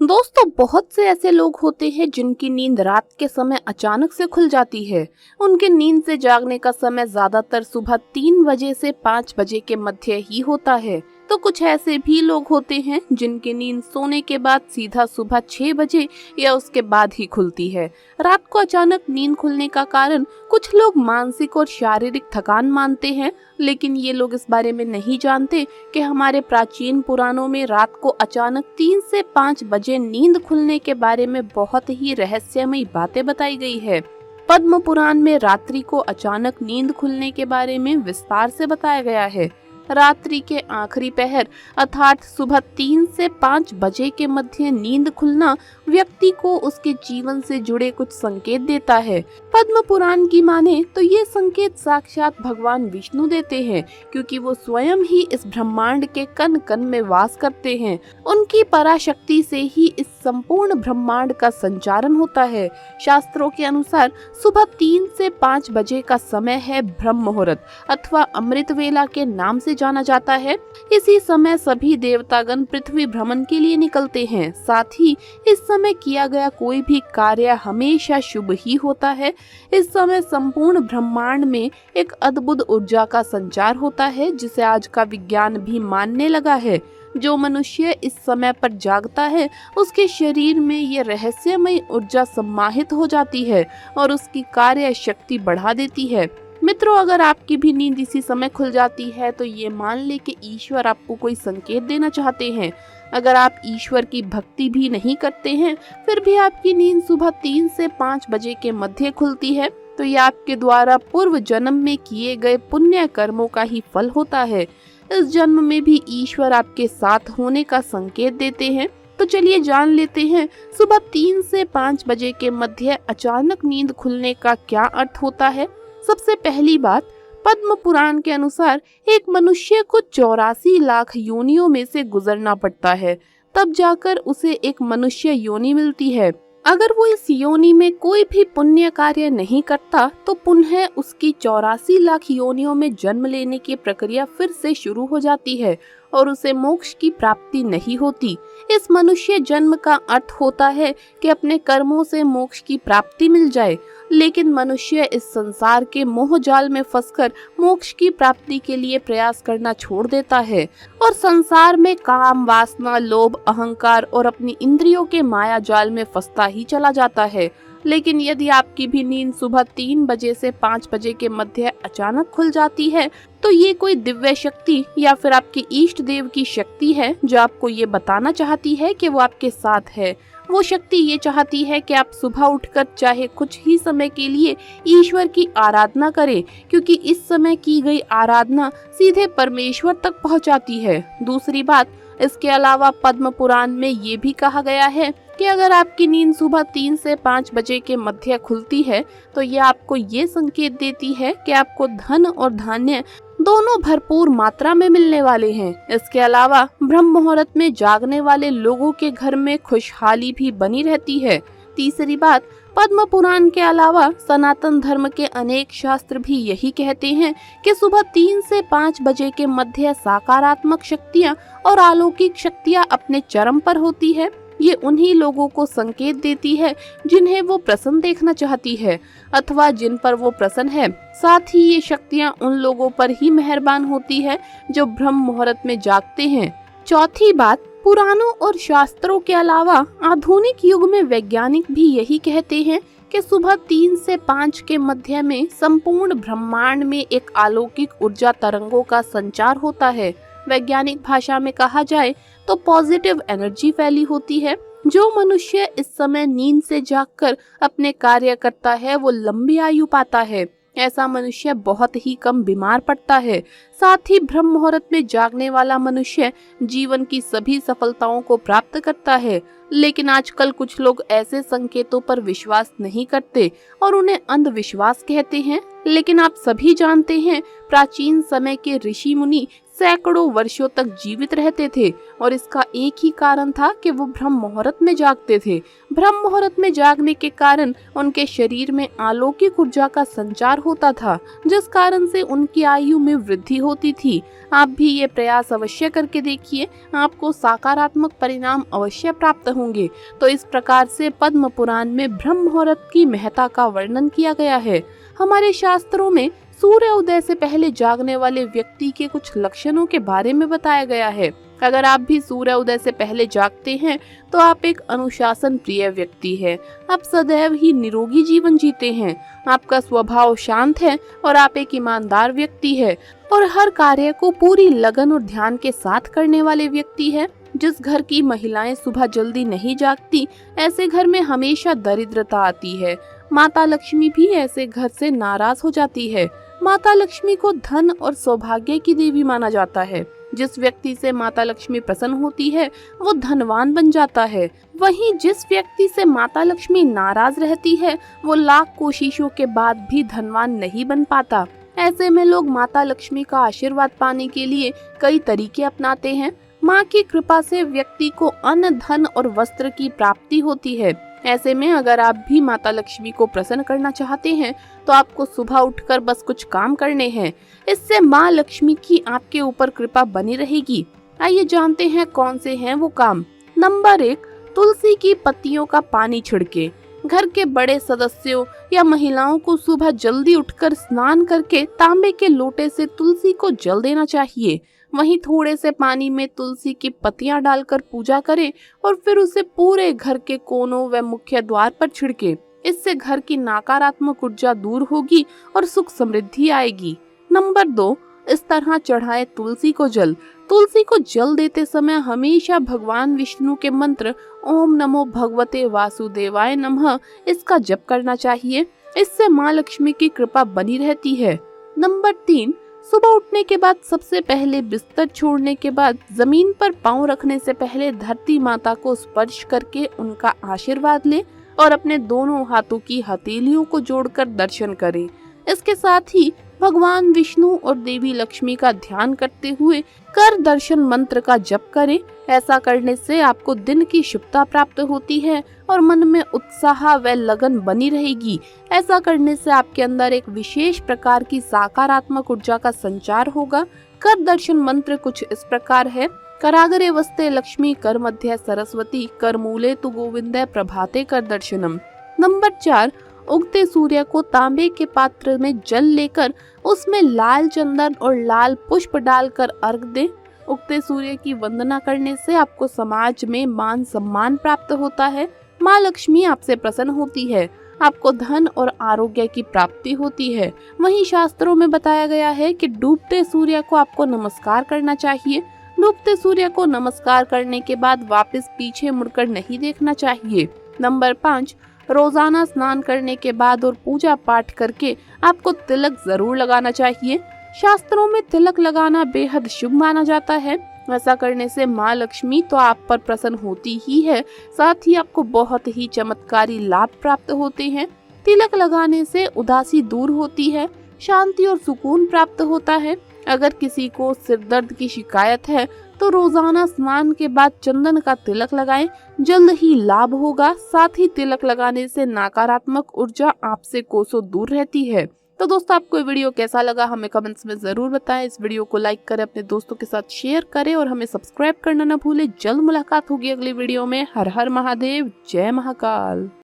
दोस्तों, बहुत से ऐसे लोग होते हैं जिनकी नींद रात के समय अचानक से खुल जाती है। उनके नींद से जागने का समय ज्यादातर सुबह 3 बजे से 5 बजे के मध्य ही होता है। तो कुछ ऐसे भी लोग होते हैं जिनकी नींद सोने के बाद सीधा सुबह 6 बजे या उसके बाद ही खुलती है। रात को अचानक नींद खुलने का कारण कुछ लोग मानसिक और शारीरिक थकान मानते हैं, लेकिन ये लोग इस बारे में नहीं जानते कि हमारे प्राचीन पुराणों में रात को अचानक 3 से 5 बजे नींद खुलने के बारे में बहुत ही रहस्यमयी बातें बताई गई है। पद्म पुराण में रात्रि को अचानक नींद खुलने के बारे में विस्तार से बताया गया है। रात्रि के आखिरी पहर अर्थात सुबह 3 से 5 बजे के मध्य नींद खुलना व्यक्ति को उसके जीवन से जुड़े कुछ संकेत देता है। पद्म पुराण की माने तो ये संकेत साक्षात भगवान विष्णु देते हैं, क्योंकि वो स्वयं ही इस ब्रह्मांड के कण कण में वास करते हैं। उनकी पराशक्ति से ही इस संपूर्ण ब्रह्मांड का संचालन होता है। शास्त्रों के अनुसार सुबह 3 से 5 बजे का समय है ब्रह्म मुहूर्त अथवा अमृत वेला के नाम से जाना जाता है। इसी समय सभी देवतागण पृथ्वी भ्रमण के लिए निकलते हैं। साथ ही इस समय किया गया कोई भी कार्य हमेशा शुभ ही होता है। इस समय संपूर्ण ब्रह्मांड में एक अद्भुत ऊर्जा का संचार होता है, जिसे आज का विज्ञान भी मानने लगा है। जो मनुष्य इस समय पर जागता है उसके शरीर में ये रहस्यमय ऊर्जा सम्माहित हो जाती है और उसकी कार्य शक्ति बढ़ा देती है। मित्रों, अगर आपकी भी नींद इसी समय खुल जाती है तो ये मान ले कि ईश्वर आपको कोई संकेत देना चाहते हैं। अगर आप ईश्वर की भक्ति भी नहीं करते हैं फिर भी आपकी नींद सुबह 3 से 5 बजे के मध्य खुलती है, तो ये आपके द्वारा पूर्व जन्म में किए गए पुण्य कर्मों का ही फल होता है। इस जन्म में भी ईश्वर आपके साथ होने का संकेत देते हैं। तो चलिए जान लेते हैं सुबह 3 से 5 बजे के मध्य अचानक नींद खुलने का क्या अर्थ होता है। सबसे पहली बात, पद्म पुराण के अनुसार एक मनुष्य को 84 लाख योनियों में से गुजरना पड़ता है, तब जाकर उसे एक मनुष्य योनि मिलती है। अगर वो इस योनि में कोई भी पुण्य कार्य नहीं करता तो पुनः उसकी 84 लाख योनियों में जन्म लेने की प्रक्रिया फिर से शुरू हो जाती है और उसे मोक्ष की प्राप्ति नहीं होती। इस मनुष्य जन्म का अर्थ होता है कि अपने कर्मों से मोक्ष की प्राप्ति मिल जाए, लेकिन मनुष्य इस संसार के मोह जाल में फंसकर मोक्ष की प्राप्ति के लिए प्रयास करना छोड़ देता है और संसार में काम, वासना, लोभ, अहंकार और अपनी इंद्रियों के माया जाल में फंसता ही चला जाता है। लेकिन यदि आपकी भी नींद सुबह 3 बजे से 5 बजे के मध्य अचानक खुल जाती है तो ये कोई दिव्य शक्ति या फिर आपके इष्ट देव की शक्ति है जो आपको ये बताना चाहती है कि वो आपके साथ है। वो शक्ति ये चाहती है कि आप सुबह उठकर चाहे कुछ ही समय के लिए ईश्वर की आराधना करें, क्योंकि इस समय की गई आराधना सीधे परमेश्वर तक पहुंचाती है। दूसरी बात, इसके अलावा पद्म पुराण में ये भी कहा गया है कि अगर आपकी नींद सुबह 3 से 5 बजे के मध्य खुलती है तो ये आपको ये संकेत देती है कि आपको धन और धान्य दोनों भरपूर मात्रा में मिलने वाले हैं। इसके अलावा ब्रह्म मुहूर्त में जागने वाले लोगों के घर में खुशहाली भी बनी रहती है। तीसरी बात, पद्म पुराण के अलावा सनातन धर्म के अनेक शास्त्र भी यही कहते हैं कि सुबह 3 से 5 बजे के मध्य सकारात्मक शक्तियाँ और अलौकिक शक्तियाँ अपने चरम पर होती है। ये उन्हीं लोगों को संकेत देती है जिन्हें वो प्रसन्न देखना चाहती है अथवा जिन पर वो प्रसन्न है। साथ ही ये शक्तियाँ उन लोगों पर ही मेहरबान होती है जो ब्रह्म मुहूर्त में जागते हैं। चौथी बात, पुराणों और शास्त्रों के अलावा आधुनिक युग में वैज्ञानिक भी यही कहते हैं कि सुबह 3 से 5 के मध्य में संपूर्ण ब्रह्मांड में एक अलौकिक ऊर्जा तरंगों का संचार होता है। वैज्ञानिक भाषा में कहा जाए तो पॉजिटिव एनर्जी फैली होती है। जो मनुष्य इस समय नींद से जागकर अपने कार्य करता है वो लंबी आयु पाता है। ऐसा मनुष्य बहुत ही कम बीमार पड़ता है। साथ ही ब्रह्म मुहूर्त में जागने वाला मनुष्य जीवन की सभी सफलताओं को प्राप्त करता है। लेकिन आजकल कुछ लोग ऐसे संकेतों पर विश्वास नहीं करते और उन्हें अंधविश्वास कहते हैं। लेकिन आप सभी जानते हैं प्राचीन समय के ऋषि मुनि सैकड़ों वर्षों तक जीवित रहते थे और इसका एक ही कारण था कि वो ब्रह्म मुहूर्त में जागते थे। ब्रह्म मुहूर्त में जागने के कारण उनके शरीर में अलौकिक ऊर्जा का संचार होता था, जिस कारण से उनकी आयु में वृद्धि होती थी। आप भी ये प्रयास अवश्य करके देखिए, आपको सकारात्मक परिणाम अवश्य प्राप्त होंगे। तो इस प्रकार से पद्म पुराण में ब्रह्म मुहूर्त की महत्ता का वर्णन किया गया है। हमारे शास्त्रों में सूर्य उदय से पहले जागने वाले व्यक्ति के कुछ लक्षणों के बारे में बताया गया है। अगर आप भी सूर्य उदय से पहले जागते हैं तो आप एक अनुशासन प्रिय व्यक्ति हैं। आप सदैव ही निरोगी जीवन जीते हैं। आपका स्वभाव शांत है और आप एक ईमानदार व्यक्ति हैं और हर कार्य को पूरी लगन और ध्यान के साथ करने वाले व्यक्ति हैं। जिस घर की महिलाएं सुबह जल्दी नहीं जागती, ऐसे घर में हमेशा दरिद्रता आती है। माता लक्ष्मी भी ऐसे घर से नाराज हो जाती है। माता लक्ष्मी को धन और सौभाग्य की देवी माना जाता है। जिस व्यक्ति से माता लक्ष्मी प्रसन्न होती है वो धनवान बन जाता है। वहीं जिस व्यक्ति से माता लक्ष्मी नाराज रहती है वो लाख कोशिशों के बाद भी धनवान नहीं बन पाता। ऐसे में लोग माता लक्ष्मी का आशीर्वाद पाने के लिए कई तरीके अपनाते हैं। माँ की कृपा से व्यक्ति को अन्न, धन और वस्त्र की प्राप्ति होती है। ऐसे में अगर आप भी माता लक्ष्मी को प्रसन्न करना चाहते हैं तो आपको सुबह उठकर बस कुछ काम करने हैं। इससे माँ लक्ष्मी की आपके ऊपर कृपा बनी रहेगी। आइए जानते हैं कौन से हैं वो काम। नंबर 1, तुलसी की पत्तियों का पानी छिड़के। घर के बड़े सदस्यों या महिलाओं को सुबह जल्दी उठकर स्नान करके तांबे के लोटे से तुलसी को जल देना चाहिए। वहीं थोड़े से पानी में तुलसी की पत्तियां डालकर पूजा करें और फिर उसे पूरे घर के कोनों व मुख्य द्वार पर छिड़के। इससे घर की नकारात्मक ऊर्जा दूर होगी और सुख समृद्धि आएगी। नंबर 2, इस तरह चढ़ाए तुलसी को जल। तुलसी को जल देते समय हमेशा भगवान विष्णु के मंत्र ओम नमो भगवते वासुदेवाय नमः इसका जप करना चाहिए। इससे माँ लक्ष्मी की कृपा बनी रहती है। नंबर 3, सुबह उठने के बाद सबसे पहले बिस्तर छोड़ने के बाद जमीन पर पांव रखने से पहले धरती माता को स्पर्श करके उनका आशीर्वाद ले और अपने दोनों हाथों की हथेलियों को जोड़कर दर्शन करें। इसके साथ ही भगवान विष्णु और देवी लक्ष्मी का ध्यान करते हुए कर दर्शन मंत्र का जप करें। ऐसा करने से आपको दिन की शुभता प्राप्त होती है और मन में उत्साह व लगन बनी रहेगी। ऐसा करने से आपके अंदर एक विशेष प्रकार की सकारात्मक ऊर्जा का संचार होगा। कर दर्शन मंत्र कुछ इस प्रकार है। करागरे वस्ते लक्ष्मी, कर मध्य सरस्वती, कर मूले तु गोविंदे, प्रभाते कर दर्शनम। नंबर 4, उगते सूर्य को तांबे के पात्र में जल लेकर उसमें लाल चंदन और लाल पुष्प डालकर अर्घ दें। उगते सूर्य की वंदना करने से आपको समाज में मान सम्मान प्राप्त होता है। माँ लक्ष्मी आपसे प्रसन्न होती है। आपको धन और आरोग्य की प्राप्ति होती है। वहीं शास्त्रों में बताया गया है कि डूबते सूर्य को आपको नमस्कार करना चाहिए। डूबते सूर्य को नमस्कार करने के बाद वापस पीछे मुड़कर नहीं देखना चाहिए। नंबर 5, रोजाना स्नान करने के बाद और पूजा पाठ करके आपको तिलक जरूर लगाना चाहिए। शास्त्रों में तिलक लगाना बेहद शुभ माना जाता है। ऐसा करने से माँ लक्ष्मी तो आप पर प्रसन्न होती ही है, साथ ही आपको बहुत ही चमत्कारी लाभ प्राप्त होते हैं। तिलक लगाने से उदासी दूर होती है, शांति और सुकून प्राप्त होता है। अगर किसी को सिर दर्द की शिकायत है तो रोजाना स्नान के बाद चंदन का तिलक लगाएं, जल्द ही लाभ होगा। साथ ही तिलक लगाने से नकारात्मक ऊर्जा आपसे कोसों दूर रहती है। तो दोस्तों, आपको ये वीडियो कैसा लगा हमें कमेंट्स में जरूर बताएं। इस वीडियो को लाइक करें, अपने दोस्तों के साथ शेयर करें और हमें सब्सक्राइब करना न भूलें। जल्द मुलाकात होगी अगली वीडियो में। हर हर महादेव, जय महाकाल।